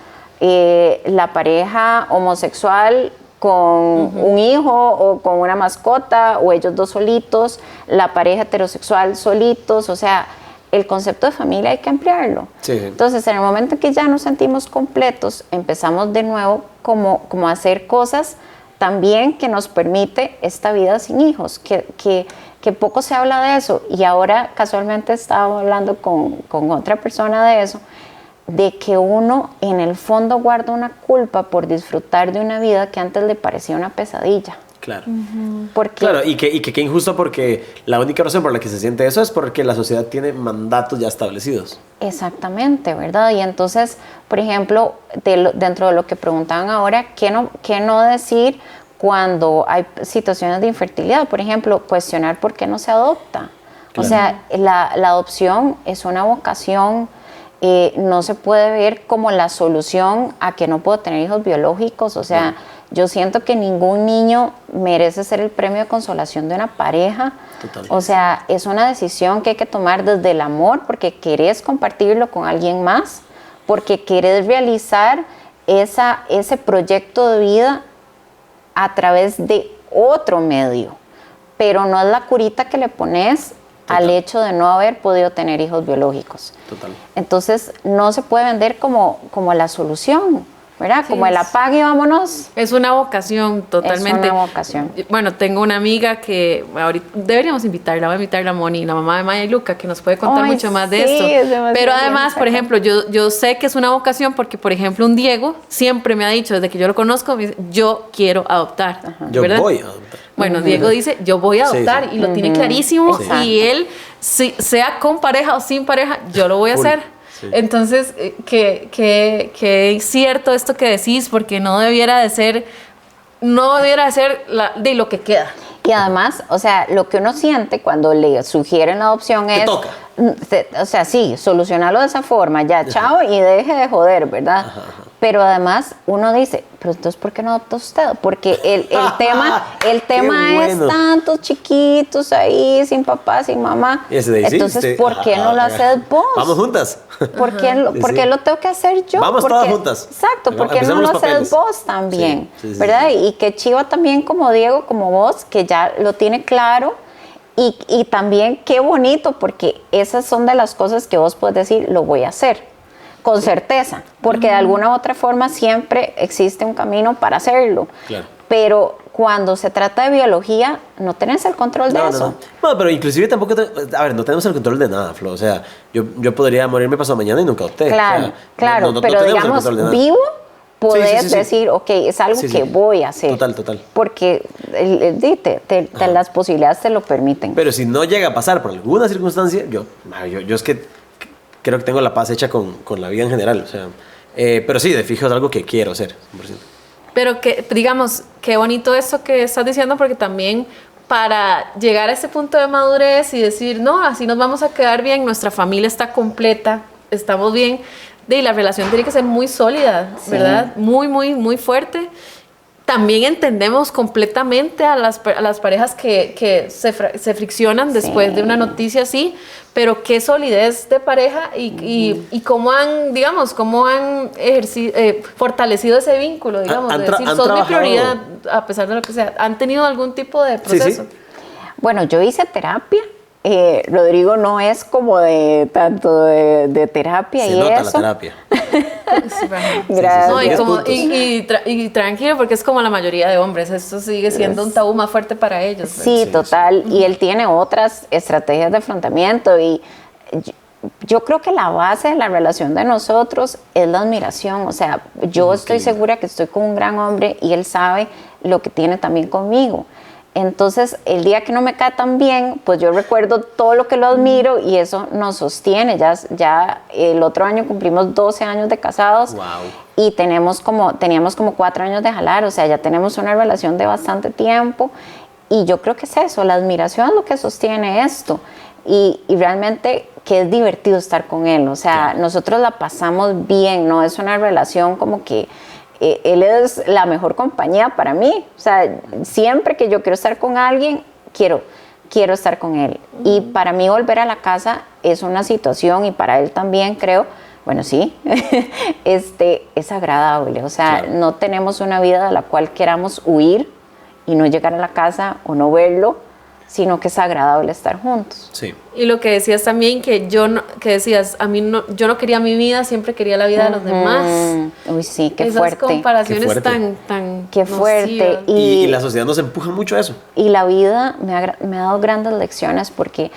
la pareja homosexual con un hijo o con una mascota, o ellos dos solitos, la pareja heterosexual solitos. O sea, el concepto de familia hay que ampliarlo. Sí. Entonces, en el momento en que ya nos sentimos completos, empezamos de nuevo como a hacer cosas también que nos permite esta vida sin hijos, que poco se habla de eso. Y ahora casualmente estaba hablando con otra persona de eso, de que uno en el fondo guarda una culpa por disfrutar de una vida que antes le parecía una pesadilla. Claro. Porque, claro, y que qué injusto, porque la única razón por la que se siente eso es porque la sociedad tiene mandatos ya establecidos. Exactamente, ¿verdad? Y entonces, por ejemplo, dentro de lo que preguntaban ahora, ¿qué no decir cuando hay situaciones de infertilidad? Por ejemplo, cuestionar por qué no se adopta. Claro. O sea, la adopción es una vocación, no se puede ver como la solución a que no puedo tener hijos biológicos. O sea, yo siento que ningún niño merece ser el premio de consolación de una pareja. Totalmente. O sea, es una decisión que hay que tomar desde el amor, porque querés compartirlo con alguien más, porque querés realizar ese proyecto de vida a través de otro medio. Pero no es la curita que le pones al hecho de no haber podido tener hijos biológicos. Total. Entonces, no se puede vender como la solución, ¿verdad? Sí, como el apague y vámonos. Es una vocación, totalmente. Es una vocación. Bueno, tengo una amiga que ahorita deberíamos invitarla, voy a invitarla a Moni, la mamá de Maya y Luca, que nos puede contar mucho más de esto. Pero además, por ejemplo, yo sé que es una vocación porque, por ejemplo, un Diego siempre me ha dicho, desde que yo lo conozco, me dice, yo quiero adoptar. Yo ¿verdad? voy a adoptar. Bueno, Diego dice, yo voy a adoptar, y lo tiene clarísimo. Exacto. Y él, sea con pareja o sin pareja, yo lo voy a hacer. Sí. Entonces, que es cierto esto que decís, porque no debiera de ser de lo que queda. Y además, o sea, lo que uno siente cuando le sugieren la adopción es... toca. O sea, sí, solucionarlo de esa forma, ya, chao, y deje de joder, ¿verdad? Ajá. Pero además uno dice, pero entonces ¿por qué no adopta usted? Porque el tema es bueno. tantos chiquitos ahí, sin papá, sin mamá. Y ese de ahí, sí, Entonces, sí. ¿por qué no lo haces vos? Vamos juntas. ¿Por qué lo tengo que hacer yo? Vamos todas juntas. Exacto, ¿por qué no Empecemos lo los haces papeles. vos también? Sí, ¿Verdad? sí. Y que chiva también como Diego, como vos, que ya lo tiene claro. Y también qué bonito, porque esas son de las cosas que vos puedes decir, lo voy a hacer. Con certeza, porque de alguna u otra forma siempre existe un camino para hacerlo. Claro. Pero cuando se trata de biología, no tenés el control de eso. No. Bueno, pero inclusive tampoco, a ver, no tenemos el control de nada, Flo. O sea, yo podría morirme pasado mañana y nunca adopté. Claro, O sea, claro, no pero tenemos el digamos, control de nada. vivo, podés Sí. decir, ok, es algo Sí. que voy a hacer. Total. Porque las posibilidades te lo permiten. Pero si no llega a pasar por alguna circunstancia, yo es que creo que tengo la paz hecha con la vida en general. O sea, pero sí, de fijo es algo que quiero hacer, 100%. Pero que, digamos, qué bonito esto que estás diciendo, porque también para llegar a ese punto de madurez y decir, no, así nos vamos a quedar bien, nuestra familia está completa, estamos bien, y la relación tiene que ser muy sólida, Sí. ¿verdad? Muy fuerte. También entendemos completamente a las parejas que se friccionan después de una noticia así, pero qué solidez de pareja y cómo han, digamos, fortalecido ese vínculo, digamos, Han de decir, han sos mi trabajado. prioridad a pesar de lo que sea. ¿Han tenido algún tipo de proceso? Sí. Bueno, yo hice terapia. Rodrigo no es como de tanto de terapia Se y nota eso. la terapia. Gracias. No, y, 10 como, puntos. y tranquilo, porque es como la mayoría de hombres, esto sigue siendo un tabú más fuerte para ellos. ¿verdad? Sí, total. Y él tiene otras estrategias de afrontamiento y yo creo que la base de la relación de nosotros es la admiración. O sea, yo estoy segura que estoy con un gran hombre y él sabe lo que tiene también conmigo. Entonces, el día que no me cae tan bien, pues yo recuerdo todo lo que lo admiro y eso nos sostiene. Ya el otro año cumplimos 12 años de casados. Wow. Y teníamos como 4 años de jalar, o sea, ya tenemos una relación de bastante tiempo. Y yo creo que es eso, la admiración es lo que sostiene esto. Y realmente que es divertido estar con él, o sea, nosotros la pasamos bien, no es una relación como que él es la mejor compañía para mí, o sea, siempre que yo quiero estar con alguien, quiero estar con él. Y para mí volver a la casa es una situación, y para él también creo, bueno, sí, es agradable, o sea, no tenemos una vida de la cual queramos huir y no llegar a la casa o no verlo, sino que es agradable estar juntos. Sí. Y lo que decías también, que decías, yo no quería mi vida, siempre quería la vida de los demás. Uy, sí, qué Esas fuerte. comparaciones Qué fuerte. tan Qué fuerte. nocivas. Y la sociedad nos empuja mucho a eso. Y la vida me ha dado grandes lecciones, porque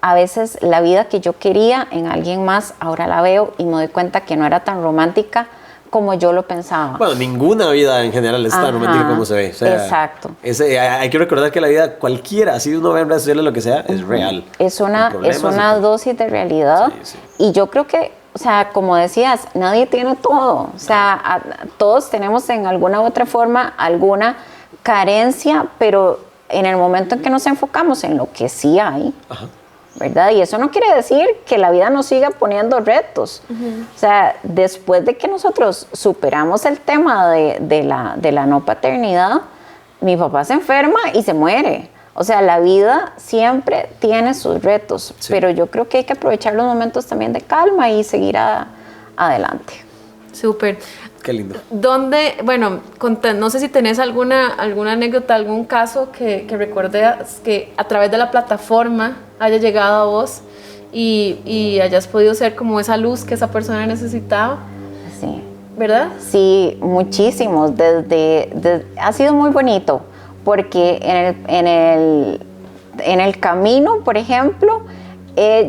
a veces la vida que yo quería en alguien más, ahora la veo y me doy cuenta que no era tan romántica como yo lo pensaba. Bueno, ninguna vida en general es tan Ajá, romántica como se ve. O sea, exacto. Hay que recordar que la vida cualquiera, así uno ve en redes sociales lo que sea, es real. Es Con una problemas, dosis de realidad. Sí. Y yo creo que, o sea, como decías, nadie tiene todo. O sea, todos tenemos en alguna u otra forma alguna carencia, pero en el momento en que nos enfocamos en lo que sí hay, Ajá. ¿verdad? Y eso no quiere decir que la vida nos siga poniendo retos. O sea, después de que nosotros superamos el tema de la no paternidad, mi papá se enferma y se muere. O sea, la vida siempre tiene sus retos, pero yo creo que hay que aprovechar los momentos también de calma y seguir adelante. Súper. Qué lindo. Bueno, no sé si tenés alguna anécdota, algún caso que recuerdes que a través de la plataforma haya llegado a vos y hayas podido ser como esa luz que esa persona necesitaba, Sí. ¿verdad? Sí, muchísimos. Ha sido muy bonito, porque en el camino, por ejemplo,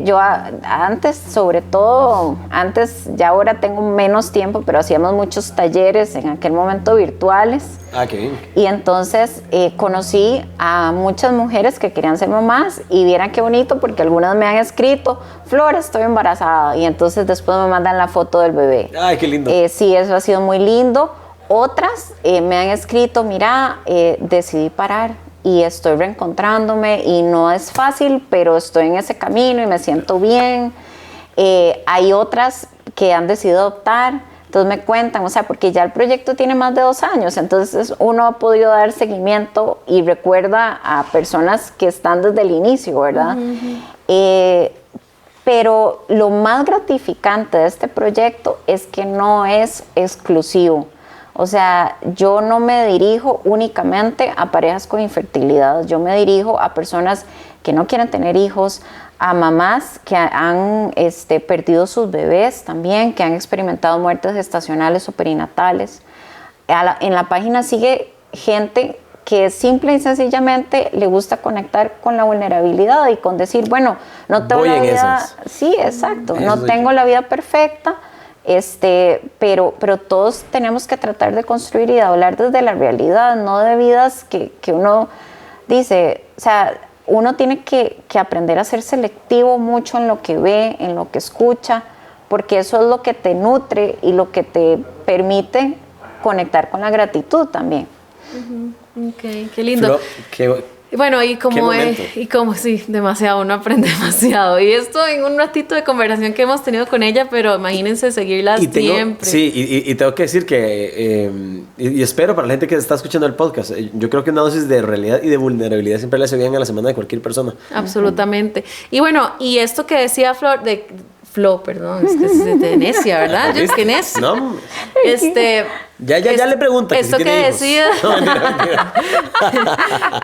yo sobre todo antes, ya ahora tengo menos tiempo, pero hacíamos muchos talleres en aquel momento virtuales. Ah, qué bien. Y entonces conocí a muchas mujeres que querían ser mamás, y vieran qué bonito, porque algunas me han escrito: Flor, estoy embarazada, y entonces después me mandan la foto del bebé. Ay, qué lindo. Sí, eso ha sido muy lindo. Otras me han escrito: mira, decidí parar y estoy reencontrándome y no es fácil, pero estoy en ese camino y me siento bien. Hay otras que han decidido adoptar, Entonces me cuentan, o sea, porque ya el proyecto tiene más de 2 años, entonces uno ha podido dar seguimiento y recuerda a personas que están desde el inicio, ¿verdad? Pero lo más gratificante de este proyecto es que no es exclusivo. O sea, yo no me dirijo únicamente a parejas con infertilidad, yo me dirijo a personas que no quieren tener hijos, a mamás que han perdido sus bebés también, que han experimentado muertes gestacionales o perinatales. En la página sigue gente que simple y sencillamente le gusta conectar con la vulnerabilidad y con decir, bueno, no tengo la vida... Sí, exacto, no tengo la vida perfecta, pero todos tenemos que tratar de construir y de hablar desde la realidad, no de vidas que uno dice, o sea, uno tiene que aprender a ser selectivo mucho en lo que ve, en lo que escucha, porque eso es lo que te nutre y lo que te permite conectar con la gratitud también. Ok, qué lindo. Bueno, y como sí, demasiado, uno aprende demasiado. Y esto en un ratito de conversación que hemos tenido con ella, pero imagínense seguirla siempre. Sí, y tengo que decir que, y espero para la gente que está escuchando el podcast, yo creo que una dosis de realidad y de vulnerabilidad siempre le hace bien a la semana de cualquier persona. Absolutamente. Y bueno, y esto que decía Flo, perdón, es que es de necia, ¿verdad? Yo es que necia. No. Ya le pregunta. Esto que decías. No, mentira.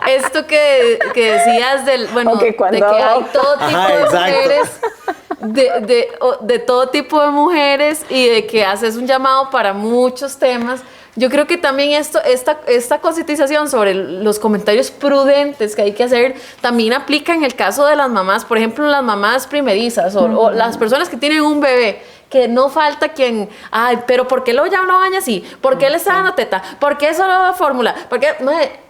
Esto que decías del, bueno, de que hay todo tipo de mujeres, de todo tipo de mujeres y de que haces un llamado para muchos temas. Yo creo que también esta concientización sobre los comentarios prudentes que hay que hacer también aplica en el caso de las mamás, por ejemplo, las mamás primerizas o las personas que tienen un bebé, que no falta quien, ay, pero ¿por qué lo ya no baña así? ¿Por qué le está dando teta? ¿Por qué solo la fórmula? ¿Por qué?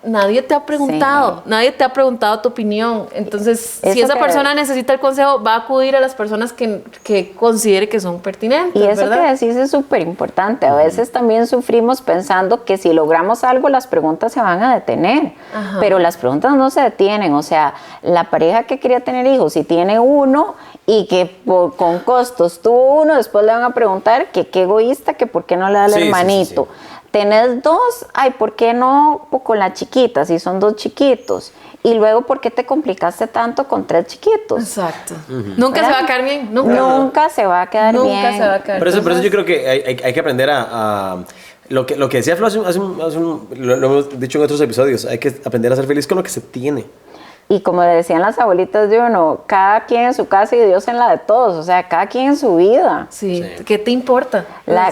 Nadie te ha preguntado, nadie te ha preguntado tu opinión. Entonces, si esa persona necesita el consejo, va a acudir a las personas que considere que son pertinentes. Y eso, ¿verdad? que decís es súper importante. A veces también sufrimos pensando que si logramos algo, las preguntas se van a detener. Ajá. Pero las preguntas no se detienen. O sea, la pareja que quería tener hijos, si tiene uno y que con costos tuvo uno, después le van a preguntar que qué egoísta, que por qué no le da al hermanito. Sí. Tenés 2, ay, ¿por qué no con la chiquita, si son 2 chiquitos? Y luego, ¿por qué te complicaste tanto con 3 chiquitos? Exacto. Nunca se va a quedar bien. Nunca se va a quedar bien. Nunca se va a quedar. Por eso yo creo que hay que aprender a lo que decía Flo lo hemos dicho en otros episodios, hay que aprender a ser feliz con lo que se tiene. Y como decían las abuelitas de uno, cada quien en su casa y Dios en la de todos, o sea, cada quien en su vida. Sí. ¿Qué te importa?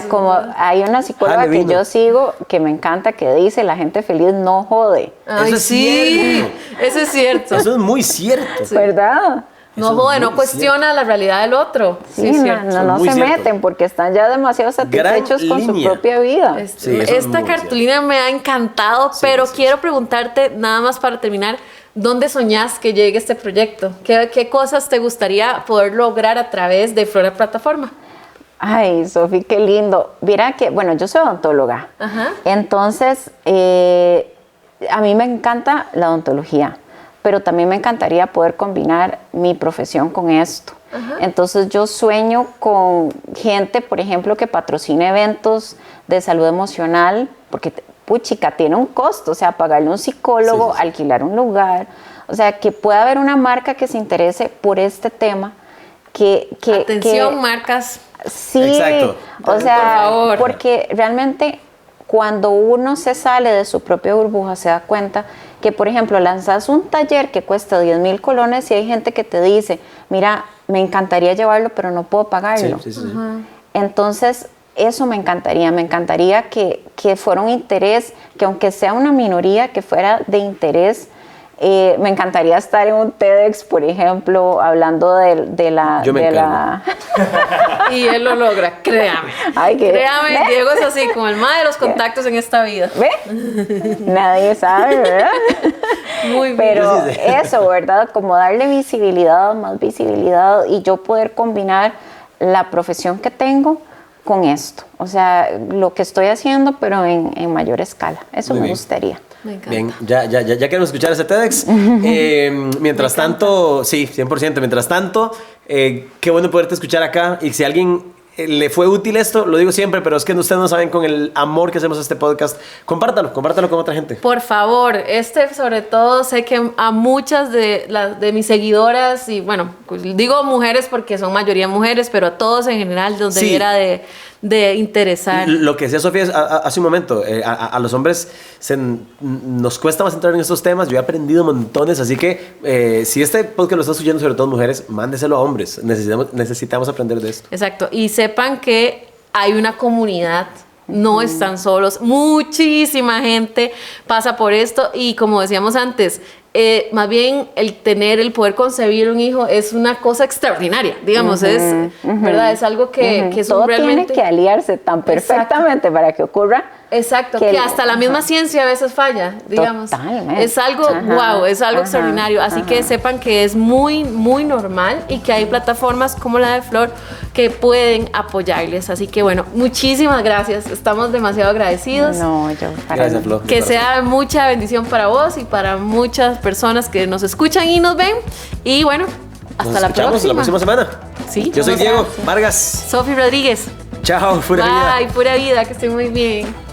Como hay una psicóloga que yo sigo que me encanta, que dice, la gente feliz no jode. Ay, eso es cierto. Eso es cierto. Eso es muy cierto. Sí. ¿Verdad? No jode, no cuestiona la realidad del otro. Sí, no se meten porque están ya demasiado satisfechos con su propia vida. Esta cartulina me ha encantado, pero quiero preguntarte, nada más para terminar, ¿dónde soñás que llegue este proyecto? ¿Qué cosas te gustaría poder lograr a través de Flora Plataforma? Ay, Sofi, qué lindo. Mira que, bueno, yo soy odontóloga. Ajá. Entonces, a mí me encanta la odontología, pero también me encantaría poder combinar mi profesión con esto. Ajá. Entonces, yo sueño con gente, por ejemplo, que patrocine eventos de salud emocional, porque puchica, tiene un costo, o sea, pagarle un psicólogo, alquilar un lugar, o sea, que pueda haber una marca que se interese por este tema. Atención, marcas. Sí, exacto. O sea, por favor. Porque realmente cuando uno se sale de su propia burbuja se da cuenta que, por ejemplo, lanzas un taller que cuesta 10,000 colones y hay gente que te dice, mira, me encantaría llevarlo, pero no puedo pagarlo. Sí. Entonces, eso me encantaría que fuera un interés, que aunque sea una minoría, que fuera de interés. Me encantaría estar en un TEDx, por ejemplo, hablando de la... Yo me encargo. Y él lo logra, créame. Créame, ¿ve? Diego es así, como el más de los contactos en esta vida. ¿Ve? Nadie sabe, ¿verdad? Muy bien. Pero eso, ¿verdad? Como darle visibilidad, más visibilidad, y yo poder combinar la profesión que tengo con esto. O sea, lo que estoy haciendo, pero en mayor escala. Eso me gustaría. Me encanta. Bien, ya queremos escuchar ese TEDx. Mientras tanto, sí, 100%. Mientras tanto, qué bueno poderte escuchar acá. Y si alguien le fue útil esto, lo digo siempre, pero es que ustedes no saben con el amor que hacemos a este podcast. Compártalo con otra gente. Por favor, sobre todo sé que a muchas de mis seguidoras, y bueno, pues digo mujeres porque son mayoría mujeres, pero a todos en general nos Sí. debiera de interesar. Lo que decía Sofía hace un momento, a los hombres nos cuesta más entrar en estos temas. Yo he aprendido montones, así que si este podcast lo estás oyendo, sobre todo mujeres, mándeselo a hombres. Necesitamos aprender de esto. Exacto, y sepan que hay una comunidad, no están solos, muchísima gente pasa por esto y como decíamos antes, más bien el poder concebir un hijo es una cosa extraordinaria, digamos, ¿verdad? Es algo que es todo realmente... tiene que aliarse tan perfectamente para que ocurra. Exacto, que hasta la misma ciencia a veces falla, digamos. Totalmente. Es algo, wow, es algo extraordinario. Así que sepan que es muy, muy normal y que hay plataformas como la de Flor que pueden apoyarles. Así que bueno, muchísimas gracias. Estamos demasiado agradecidos. No, yo Gracias, Flor. Que sea mucha bendición para vos y para muchas personas que nos escuchan y nos ven. Y bueno, hasta la próxima. La próxima semana. Sí. Yo soy nos Diego vemos. Vargas. Sofi Rodríguez. Chao, pura vida. Bye, pura vida, que estén muy bien.